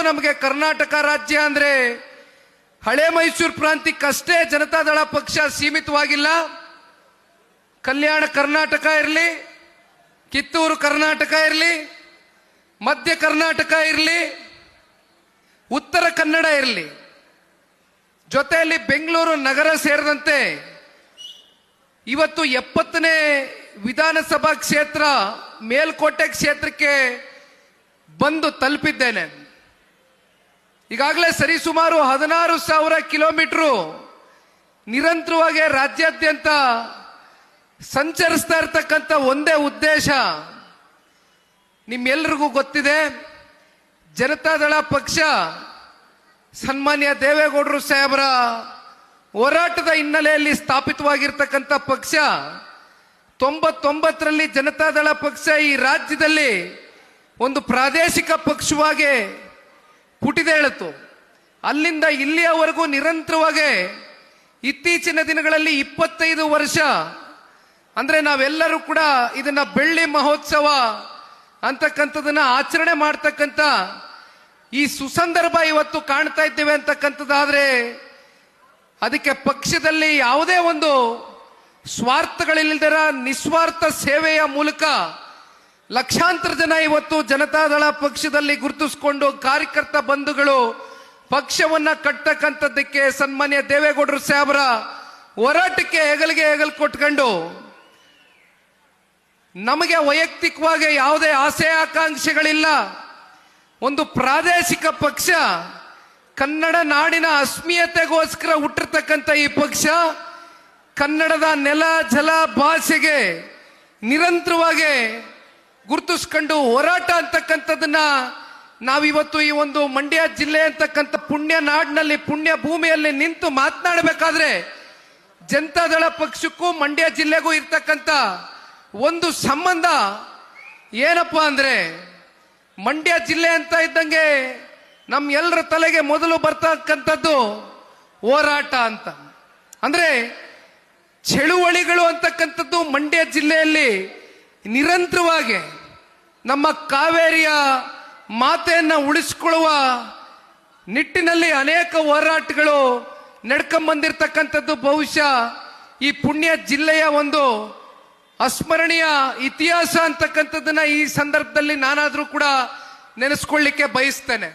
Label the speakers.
Speaker 1: ನಮಗೆ ಕರ್ನಾಟಕ ರಾಜ್ಯ ಅಂದ್ರೆ ಹಳೆ ಮೈಸೂರು ಪ್ರಾಂತ್ಯಕ್ಕಷ್ಟೇ ಜನತಾದಳ ಪಕ್ಷ ಸೀಮಿತವಾಗಿಲ್ಲ. ಕಲ್ಯಾಣ ಕರ್ನಾಟಕ ಇರಲಿ, ಕಿತ್ತೂರು ಕರ್ನಾಟಕ ಇರಲಿ, ಮಧ್ಯ ಕರ್ನಾಟಕ ಇರಲಿ, ಉತ್ತರ ಕನ್ನಡ ಇರಲಿ, ಜೊತೆಯಲ್ಲಿ ಬೆಂಗಳೂರು ನಗರ ಸೇರಿದಂತೆ ಇವತ್ತು 70ನೇ ವಿಧಾನಸಭಾ ಕ್ಷೇತ್ರ ಮೇಲ್ಕೋಟೆ ಕ್ಷೇತ್ರಕ್ಕೆ ಬಂದು ತಲುಪಿದ್ದೇನೆ. ಈಗಾಗಲೇ ಸರಿಸುಮಾರು 16,000 ಕಿಲೋಮೀಟರ್ ನಿರಂತರವಾಗಿ ರಾಜ್ಯಾದ್ಯಂತ ಸಂಚರಿಸ್ತಾ ಇರ್ತಕ್ಕಂಥ ಒಂದೇ ಉದ್ದೇಶ ನಿಮ್ಮೆಲ್ಲರಿಗೂ ಗೊತ್ತಿದೆ. ಜನತಾದಳ ಪಕ್ಷ ಸನ್ಮಾನ್ಯ ದೇವೇಗೌಡರು ಸಾಹೇಬರ ಹೋರಾಟದ ಹಿನ್ನೆಲೆಯಲ್ಲಿ ಸ್ಥಾಪಿತವಾಗಿರ್ತಕ್ಕಂಥ ಪಕ್ಷ. 99ರಲ್ಲಿ ಜನತಾದಳ ಪಕ್ಷ ಈ ರಾಜ್ಯದಲ್ಲಿ ಒಂದು ಪ್ರಾದೇಶಿಕ ಪಕ್ಷವಾಗಿ ಪುಟಿದೇಳಿತು. ಅಲ್ಲಿಂದ ಇಲ್ಲಿಯವರೆಗೂ ನಿರಂತರವಾಗಿ ಇತ್ತೀಚಿನ ದಿನಗಳಲ್ಲಿ 25 ವರ್ಷ ಅಂದ್ರೆ ನಾವೆಲ್ಲರೂ ಕೂಡ ಇದನ್ನ ಬೆಳ್ಳಿ ಮಹೋತ್ಸವ ಅಂತಕ್ಕಂಥದನ್ನ ಆಚರಣೆ ಮಾಡ್ತಕ್ಕಂಥ ಈ ಸುಸಂದರ್ಭ ಇವತ್ತು ಕಾಣ್ತಾ ಇದ್ದೇವೆ ಅಂತಕ್ಕಂಥದ್ದಾದ್ರೆ ಅದಕ್ಕೆ ಪಕ್ಷದಲ್ಲಿ ಯಾವುದೇ ಒಂದು ಸ್ವಾರ್ಥಗಳಿಲ್ಲದರ ನಿಸ್ವಾರ್ಥ ಸೇವೆಯ ಮೂಲಕ ಲಕ್ಷಾಂತರ ಜನ ಇವತ್ತು ಜನತಾದಳ ಪಕ್ಷದಲ್ಲಿ ಗುರುತಿಸಿಕೊಂಡು ಕಾರ್ಯಕರ್ತ ಬಂಧುಗಳು ಪಕ್ಷವನ್ನ ಕಟ್ಟತಕ್ಕಂಥದ್ದಕ್ಕೆ ಸನ್ಮಾನ್ಯ ದೇವೇಗೌಡರು ಸಾಹೇಬರ ಹೋರಾಟಕ್ಕೆ ಹೆಗಲಿಗೆ ಹೆಗಲು ಕೊಟ್ಕೊಂಡು ನಮಗೆ ವೈಯಕ್ತಿಕವಾಗಿ ಯಾವುದೇ ಆಸೆ ಆಕಾಂಕ್ಷೆಗಳಿಲ್ಲ. ಒಂದು ಪ್ರಾದೇಶಿಕ ಪಕ್ಷ, ಕನ್ನಡ ನಾಡಿನ ಅಸ್ಮಿಯತೆಗೋಸ್ಕರ ಹುಟ್ಟಿರ್ತಕ್ಕಂಥ ಈ ಪಕ್ಷ ಕನ್ನಡದ ನೆಲ ಜಲ ಭಾಷೆಗೆ ನಿರಂತರವಾಗಿ ಗುರುತಿಸ್ಕೊಂಡು ಹೋರಾಟ ಅಂತಕ್ಕಂಥದ್ದನ್ನ ನಾವಿವತ್ತು ಈ ಒಂದು ಮಂಡ್ಯ ಜಿಲ್ಲೆ ಅಂತಕ್ಕಂಥ ಪುಣ್ಯ ನಾಡಿನಲ್ಲಿ ಪುಣ್ಯ ಭೂಮಿಯಲ್ಲಿ ನಿಂತು ಮಾತನಾಡಬೇಕಾದ್ರೆ ಜನತಾದಳ ಪಕ್ಷಕ್ಕೂ ಮಂಡ್ಯ ಜಿಲ್ಲೆಗೂ ಇರ್ತಕ್ಕಂಥ ಒಂದು ಸಂಬಂಧ ಏನಪ್ಪಾ ಅಂದ್ರೆ ಮಂಡ್ಯ ಜಿಲ್ಲೆ ಅಂತ ಇದ್ದಂಗೆ ನಮ್ಮೆಲ್ಲರ ತಲೆಗೆ ಮೊದಲು ಬರ್ತಕ್ಕಂಥದ್ದು ಹೋರಾಟ ಅಂತ. ಅಂದ್ರೆ ಚಳುವಳಿಗಳು ಅಂತಕ್ಕಂಥದ್ದು ಮಂಡ್ಯ ಜಿಲ್ಲೆಯಲ್ಲಿ ನಿರಂತರವಾಗಿ ನಮ್ಮ ಕಾವೇರಿಯ ಮಾತೆಯನ್ನ ಉಳಿಸಿಕೊಳ್ಳುವ ನಿಟ್ಟಿನಲ್ಲಿ ಅನೇಕ ಹೋರಾಟಗಳು ನಡ್ಕೊಂಬಂದಿರ್ತಕ್ಕಂಥದ್ದು ಬಹುಶಃ ಈ ಪುಣ್ಯ ಜಿಲ್ಲೆಯ ಒಂದು ಅಸ್ಮರಣೀಯ ಇತಿಹಾಸ ಅಂತಕ್ಕಂಥದ್ದನ್ನ ಈ ಸಂದರ್ಭದಲ್ಲಿ ನಾನಾದ್ರೂ ಕೂಡ ನೆನೆಸ್ಕೊಳ್ಳಿಕ್ಕೆ ಬಯಸ್ತೇನೆ.